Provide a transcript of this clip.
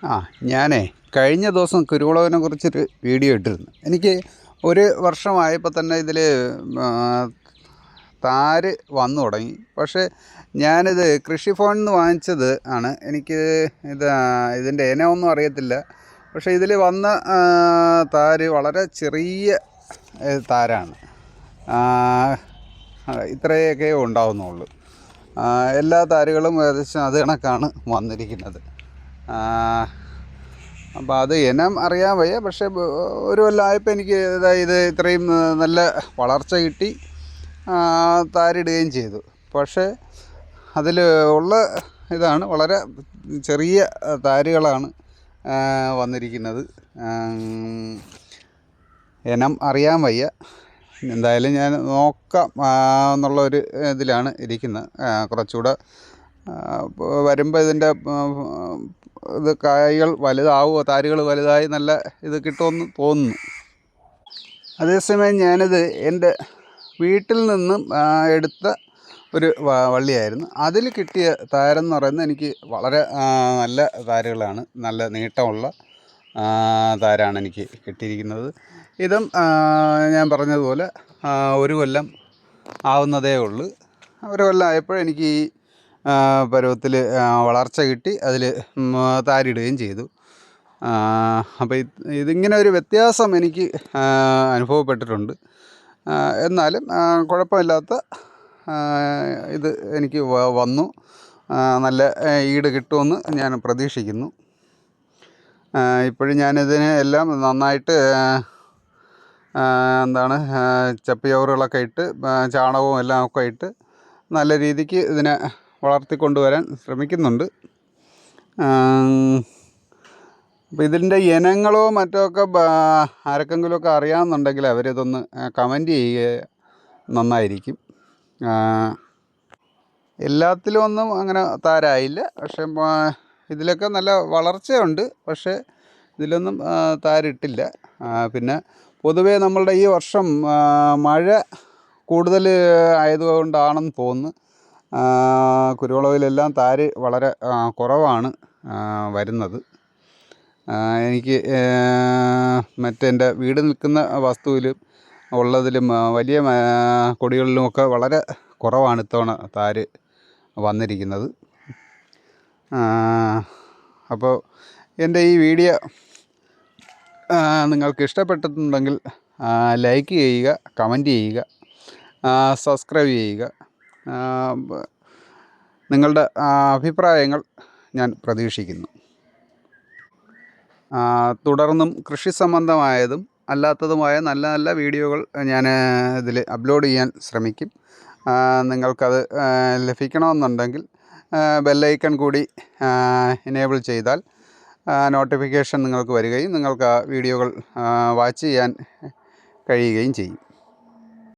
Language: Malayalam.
ആ ഞാനേ കഴിഞ്ഞ ദിവസം കുരുമുളകിനെ കുറിച്ചൊരു വീഡിയോ ഇട്ടിരുന്നു. എനിക്ക് ഒരു വർഷമായപ്പോൾ തന്നെ ഇതിൽ താര് വന്നു തുടങ്ങി. പക്ഷേ ഞാനിത് കൃഷിഭവനിൽ നിന്ന് വാങ്ങിച്ചത് ആണ്. എനിക്ക് ഇതിൻ്റെ ഇനമൊന്നും അറിയത്തില്ല. പക്ഷേ ഇതിൽ വന്ന താര് വളരെ ചെറിയ താരാണ്. ഇത്രയൊക്കെ ഉണ്ടാവുന്നുള്ളൂ. എല്ലാ താരുകളും ഏകദേശം അത് കണക്കാണ് വന്നിരിക്കുന്നത്. അപ്പോൾ അത് ഇനം അറിയാൻ വയ്യ. പക്ഷേ ഒരു കൊല്ലമായപ്പോൾ എനിക്ക് ഇത് ഇത്രയും നല്ല വളർച്ച കിട്ടി, താരിടുകയും ചെയ്തു. പക്ഷേ അതിൽ ഉള്ള ഇതാണ് വളരെ ചെറിയ താരുകളാണ് വന്നിരിക്കുന്നത്. ഇനം അറിയാൻ വയ്യ. എന്തായാലും ഞാൻ നോക്കാം എന്നുള്ളൊരു ഇതിലാണ് ഇരിക്കുന്നത്. കുറച്ചുകൂടെ വരുമ്പോൾ ഇതിൻ്റെ ഇത് കായ്കൾ വലുതാവുമോ, താരുകൾ വലുതായി നല്ല ഇത് കിട്ടുമെന്ന് തോന്നുന്നു. അതേസമയം ഞാനിത് എൻ്റെ വീട്ടിൽ നിന്നും എടുത്ത ഒരു വള്ളിയായിരുന്നു. അതിൽ കിട്ടിയ താരെന്ന് പറയുന്നത് എനിക്ക് വളരെ നല്ല താരുകളാണ്. നല്ല നീട്ടമുള്ള താരാണ് എനിക്ക് കിട്ടിയിരിക്കുന്നത്. ഇതും ഞാൻ പറഞ്ഞതുപോലെ ഒരു കൊല്ലം ആവുന്നതേ ഉള്ളൂ. ഒരു കൊല്ലം ആയപ്പോഴെനിക്ക് ഈ പരുവത്തിൽ വളർച്ച കിട്ടി, അതിൽ താരിടുകയും ചെയ്തു. അപ്പോൾ ഇതിങ്ങനെ ഒരു വ്യത്യാസം എനിക്ക് അനുഭവപ്പെട്ടിട്ടുണ്ട്. എന്നാലും കുഴപ്പമില്ലാത്ത ഇത് എനിക്ക് വന്നു. നല്ല ഈട് കിട്ടുമെന്ന് ഞാൻ പ്രതീക്ഷിക്കുന്നു. ഇപ്പോഴും ഞാനിതിനെ എല്ലാം നന്നായിട്ട് ചപ്പിയവറുകളൊക്കെ ഇട്ട് ചാണകവും എല്ലാം ഒക്കെ ഇട്ട് നല്ല രീതിക്ക് ഇതിനെ വളർത്തിക്കൊണ്ടുവരാൻ ശ്രമിക്കുന്നുണ്ട്. അപ്പോൾ ഇതിൻ്റെ ഇനങ്ങളോ മറ്റോ ഒക്കെ ആർക്കെങ്കിലുമൊക്കെ അറിയാമെന്നുണ്ടെങ്കിൽ അവരിതൊന്ന് കമൻറ്റ് ചെയ്യുക, നന്നായിരിക്കും. എല്ലാത്തിലും ഒന്നും അങ്ങനെ താരായില്ല. പക്ഷേ ഇതിലൊക്കെ നല്ല വളർച്ചയുണ്ട്. പക്ഷേ ഇതിലൊന്നും താരിട്ടില്ല. പിന്നെ പൊതുവേ നമ്മളുടെ ഈ വർഷം മഴ കൂടുതൽ ആയതുകൊണ്ടാണെന്ന് തോന്നുന്നു കുരുമുളകിലെല്ലാം താര് വളരെ കുറവാണ് വരുന്നത്. എനിക്ക് മറ്റെൻ്റെ വീട് നിൽക്കുന്ന വസ്തുവിലും ഉള്ളതിലും വലിയ കൊടികളിലുമൊക്കെ വളരെ കുറവാണ് ഇത്തവണ താര് വന്നിരിക്കുന്നത്. അപ്പോൾ എൻ്റെ ഈ വീഡിയോ നിങ്ങൾക്ക് ഇഷ്ടപ്പെട്ടിട്ടുണ്ടെങ്കിൽ ലൈക്ക് ചെയ്യുക, കമൻറ്റ് ചെയ്യുക, സബ്സ്ക്രൈബ് ചെയ്യുക. നിങ്ങളുടെ അഭിപ്രായങ്ങൾ ഞാൻ പ്രതീക്ഷിക്കുന്നു. തുടർന്നും കൃഷി സംബന്ധമായതും അല്ലാത്തതുമായ നല്ല നല്ല വീഡിയോകൾ ഞാൻ ഇതിൽ അപ്ലോഡ് ചെയ്യാൻ ശ്രമിക്കും. നിങ്ങൾക്കത് ലഭിക്കണമെന്നുണ്ടെങ്കിൽ ബെല്ലൈക്കൺ കൂടി എനേബിൾ ചെയ്താൽ നോട്ടിഫിക്കേഷൻ നിങ്ങൾക്ക് വരികയും നിങ്ങൾക്ക് ആ വീഡിയോകൾ വാച്ച് ചെയ്യാൻ കഴിയുകയും ചെയ്യും.